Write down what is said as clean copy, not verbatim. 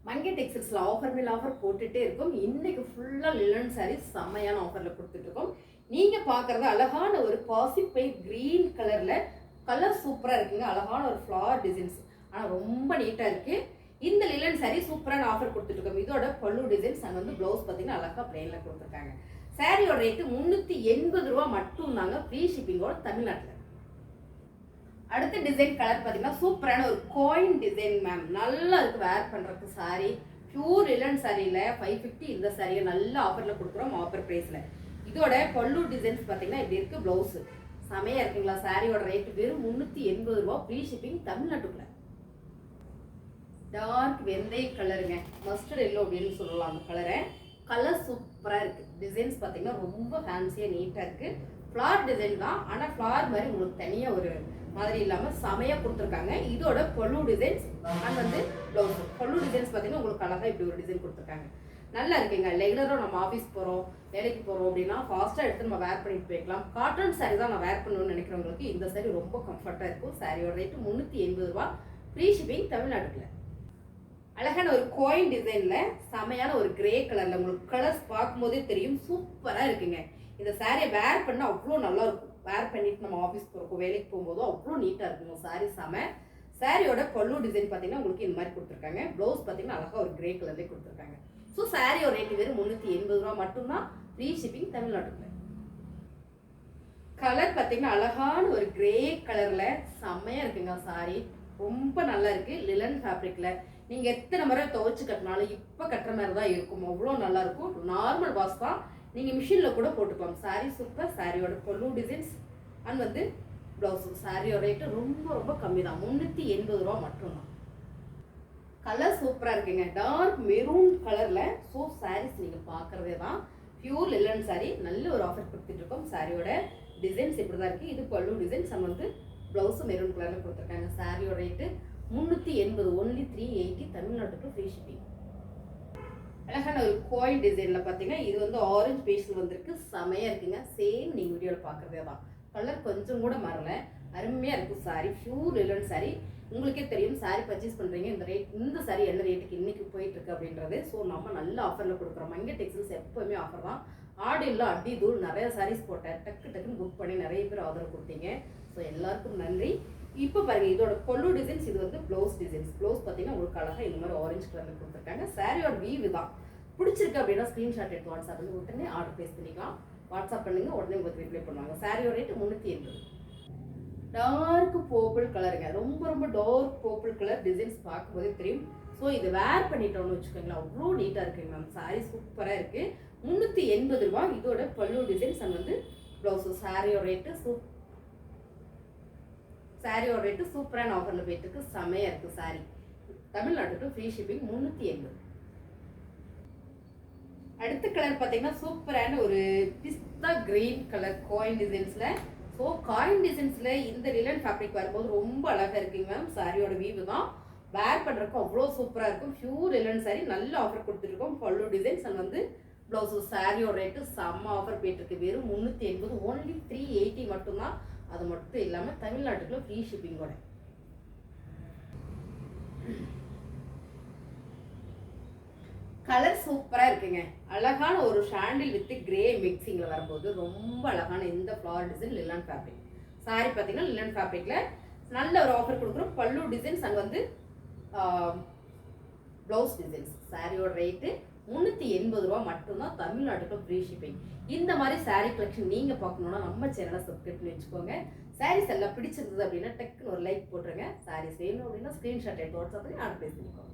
மங்கை டெக்ஸ்டைல்ஸ்ல offer மேல் offer போட்டுட்டே இருக்கும். இன்னைக்கு ஃபுல்லா லினன் சாரீஸ் செம்மையான ஆஃபர்ல கொடுத்துட்டு இருக்கோம். நீங்க பாக்குறது அழகான ஒரு பாசிப்பை கிரீன் கலர்ல கலர் சூப்பரா இருக்குங்க. அழகான ஒரு ஃப்ளவர் டிசைன்ஸ், ஆனா ரொம்ப நீட்டா இருக்கு. இந்த லினன் சாரி சூப்பரான ஆஃபர் கொடுத்துட்டு இருக்கோம். இதோட பல்லு டிசைன்ஸ் அண்ட் வந்து பிளவுஸ் பார்த்தீங்கன்னா அழகா பிளெயின்ல கொடுத்துருக்காங்க. சாரியோட ரேட்டு 380 ரூபா மட்டும் தாங்க, ஃப்ரீ ஷிப்பிங்கோட தமிழ்நாட்டில். அடுத்த டிசைன் கலர் பார்த்தீங்கன்னா சூப்பரான ஒரு காயின் டிசைன் மேம், நல்லா இருக்கு வேர் பண்றதுக்கு. சாரி பியூர் லினன் சாரியில 550 இந்த சாரியை நல்ல ஆஃபர்ல கொடுக்குறோம், ஆஃபர் பிரைஸ்ல. இதோட பல்லு டிசைன்ஸ் பார்த்தீங்கன்னா இப்படி இருக்கு. பிளவுஸ் செமையா இருக்குங்களா. சாரியோட ரேட்டு வெறும் 380 ரூபா, ஃப்ரீ ஷிப்பிங் தமிழ்நாட்டுக்குள்ள. டார்க் வெந்தய கலருங்க, மஸ்டர்ட் எல்லோ அப்படின்னு சொல்லலாம் அந்த கலரை. கலர் சூப்பராக இருக்கு. டிசைன்ஸ் பார்த்தீங்கன்னா ரொம்ப ஃபேன்சியாக நீட்டாக இருக்கு. ஃப்ளார் டிசைன் தான், ஆனால் ஃப்ளார் மாதிரி உங்களுக்கு தனியாக ஒரு மாதிரி இல்லாமல் செமையாக கொடுத்துருக்காங்க. இதோட பல்லு டிசைன்ஸ் அண்ட் வந்து ப்ளவுஸ். பல்லு டிசைன்ஸ் பார்த்தீங்கன்னா உங்களுக்கு அழகாக இப்படி ஒரு டிசைன் கொடுத்துருக்காங்க. நல்லா இருக்குங்க. ரெகுலராக நம்ம ஆஃபீஸ் போகிறோம், வேலைக்கு போகிறோம் அப்படின்னா ஃபாஸ்ட்டாக எடுத்து நம்ம வேர் பண்ணிட்டு போய்க்கலாம். காட்டன் சாரி தான் நான் வேர் பண்ணணும்னு நினைக்கிறவங்களுக்கு இந்த சாரி ரொம்ப கம்ஃபர்ட்டாக இருக்கும். சாரியோட ரேட்டு 380 ரூபா, ஃப்ரீ ஷிப்பிங் தமிழ்நாட்டுக்குள்ள. அழகான ஒரு காயின் டிசைன்ல செமையான ஒரு கிரே கலர்ல, உங்களுக்கு கலர்ஸ் பார்க்கும்போதே தெரியும் சூப்பரா இருக்குங்க. இந்த சாரியை வேர் பண்ண அவ்வளோ நல்லா இருக்கும். வேர் பண்ணிட்டு நம்ம ஆஃபீஸ் போகிறோம், வேலைக்கு போகும்போதும் அவ்வளோ நீட்டாக இருக்குங்க சாரி. செம. சாரியோட பல்லு டிசைன் பார்த்தீங்கன்னா உங்களுக்கு இந்த மாதிரி கொடுத்துருக்காங்க. ப்ளவுஸ் பார்த்தீங்கன்னா அழகா ஒரு கிரே கலர்லேயே கொடுத்துருக்காங்க. ஸோ சாரியோட ரேட்டு வெறும் 380 ரூபா மட்டும்தான், ஃப்ரீ ஷிப்பிங் தமிழ்நாட்டுக்குள்ள. கலர் பார்த்தீங்கன்னா அழகான ஒரு கிரே கலர்ல செம்மையா இருக்குங்க. சாரி ரொம்ப நல்லா இருக்கு. லினன் ஃபேப்ரிக்ல நீங்க எத்தனை முறை துவைச்சு கட்டினாலும் இப்ப கட்டுற மாதிரி தான் இருக்கும். அவ்வளோ நல்லா இருக்கும். நார்மல் வாஷ் தான், நீங்க மிஷின்ல கூட போட்டுக்கலாம். Sorry super. சாரியோட பல்லு டிசைன்ஸ் அண்ட் வந்து பிளவுஸ். சாரியோட ரேட்டு ரொம்ப ரொம்ப கம்மி தான், 380 ரூபா மட்டும்தான். கலர் சூப்பரா இருக்குங்க. டார்க் மெரூன் கலர்ல. ஸோ சாரீஸ் நீங்க பாக்குறதே தான் பியூர் லினன் சாரி. நல்ல ஒரு ஆஃபர் கொடுத்துட்டு இருக்கோம். சாரியோட டிசைன்ஸ் இப்படிதான் இருக்கு. இது பல்லு டிசைன்ஸ் நம்ம வந்து பிளவுஸ் மெரூன் கலர்ல கொடுத்துருக்காங்க. சாரியோட ரேட்டு 380, ஒன்லி 380 தமிழ்நாட்டுக்கு, ஃப்ரீ ஷிப்பிங். அழகான ஒரு காயின் டிசைன்ல பாத்தீங்கன்னா இது வந்து ஆரஞ்சு பேஸ்ல வந்திருக்கு. செமையா இருக்குங்க. சேம் நீங்க வீடியோல பாக்குறதே தான். கலர் கொஞ்சம் கூட மாறல, அருமையா இருக்கு. Sorry pure linen sorry. உங்களுக்கே தெரியும் சாரி பர்ச்சேஸ் பண்றீங்க, இந்த ரேட் இந்த சாரி என்ன ரேட்டுக்கு இன்னைக்கு போயிட்டு இருக்கு அப்படின்றது. ஸோ நம்ம நல்ல ஆஃபர்ல கொடுக்குறோம். மங்கை டெக்ஸ்டைல்ஸ் எப்பவுமே ஆஃபர் தான். ஆடியில் அடி தூள் நிறைய சாரீஸ் போட்டேன், டக்கு டக்குன்னு புக் பண்ணி நிறைய பேர் ஆதரவு கொடுத்தீங்க. ஸோ எல்லாருக்கும் நன்றி. இப்போ பாருங்க, இதோட பல்லு டிசைன்ஸ், இது வந்து ப்ளவுஸ் டிசைன்ஸ். ப்ளவுஸ் பார்த்தீங்கன்னா உங்களுக்கு அழகா இந்த மாதிரி ஆரஞ்சு கலர்ல கொடுத்துருக்காங்க. சாரியோட வீவு தான். பிடிச்சிருக்கு அப்படின்னா ஸ்கிரீன்ஷாட் எடுத்து வாட்ஸ்அப்ல உடனே ஆர்டர் பிளேஸ் பண்ணிக்கலாம். வாட்ஸ்அப் பண்ணுங்க, உடனே உங்களுக்கு ரிப்ளை பண்ணுவாங்க. சாரியோட ரேட்டு 380. டார்க் பர்பிள் கலருங்க, ரொம்ப ரொம்ப டார்க் பர்பிள் கலர். டிசைன்ஸ் பார்க்கும்போதே தெரியும். ஸோ இது வேர் பண்ணிட்டோம்னு வச்சுக்கோங்களேன், அவ்வளோ நீட்டாக இருக்குங்க மேம். சாரி சூப்பராக இருக்கு. 380 ரூபா. இதோட பல்லு டிசைன்ஸ் அண்ட் வந்து ப்ளவுஸ். சாரியோட ரேட்டு சூப்பரான ஆஃபர்ல போயிட்டு இருக்கு. செமையா இருக்கு. சாரி தமிழ்நாட்டுக்கு, ஃப்ரீ ஷிப்பிங், 380. அடுத்த கலர் பார்த்தீங்கன்னா சூப்பரான ஒரு பிஸ்தா கிரீன் கலர் காயின் டிசைன்ஸ்ல. ஸோ காயின் டிசைன்ஸ்ல இந்த லினன் ஃபேப்ரிக் வரும்போது ரொம்ப அழகா இருக்குங்க மேம். சாரியோட வீவு தான். வேர் பண்றதுக்கு அவ்வளோ சூப்பரா இருக்கும். Pure linen sorry. நல்ல ஆஃபர் கொடுத்துருக்கோம். பல்லு டிசைன்ஸ் அண்ட் வந்து பிளவுஸ். சாரியோட ரேட்டு செம்ம ஆஃபர் போயிட்டு இருக்கு. வெறும் 380, ஓன்லி 380 மட்டும்தான். அது மட்டும் இல்லாம தமிழ்நாட்டுக்குள்ள ஃப்ரீ ஷிப்பிங்கோட. கலர் சூப்பரா இருக்குங்க. அழகான ஒரு சாண்டில் வித் கிரே மிக்சிங்ல வரும்போது ரொம்ப அழகான இந்த flower design linen fabric. Sorry பார்த்தீங்கன்னா லினன் ஃபேப்ரிக்ல நல்ல ஒரு ஆஃபர் கொடுக்குறோம். பல்லு டிசைன்ஸ் அண்ட் வந்து பிளவுஸ் டிசைன்ஸ். சாரியோட ரேட்டு 380 ரூபா மட்டும்தான், தமிழ்நாட்டுக்கு, ஃப்ரீ ஷிப்பிங். இந்த மாதிரி சாரி கலெக்ஷன் நீங்க பார்க்கணும்னா நம்ம சேனலை சப்ஸ்கிரைப் பண்ணி வச்சுக்கோங்க. சாரீஸ் எல்லாம் பிடிச்சிருந்தது அப்படின்னா டக்குன்னு ஒரு லைக் போட்டுருங்க. சாரீஸ் வேணும் அப்படின்னா ஸ்கிரீன்ஷாட் எடுத்து வாட்ஸ்அப்ல ஆர்டர் பிளேஸ் பண்ணிக்கோங்க.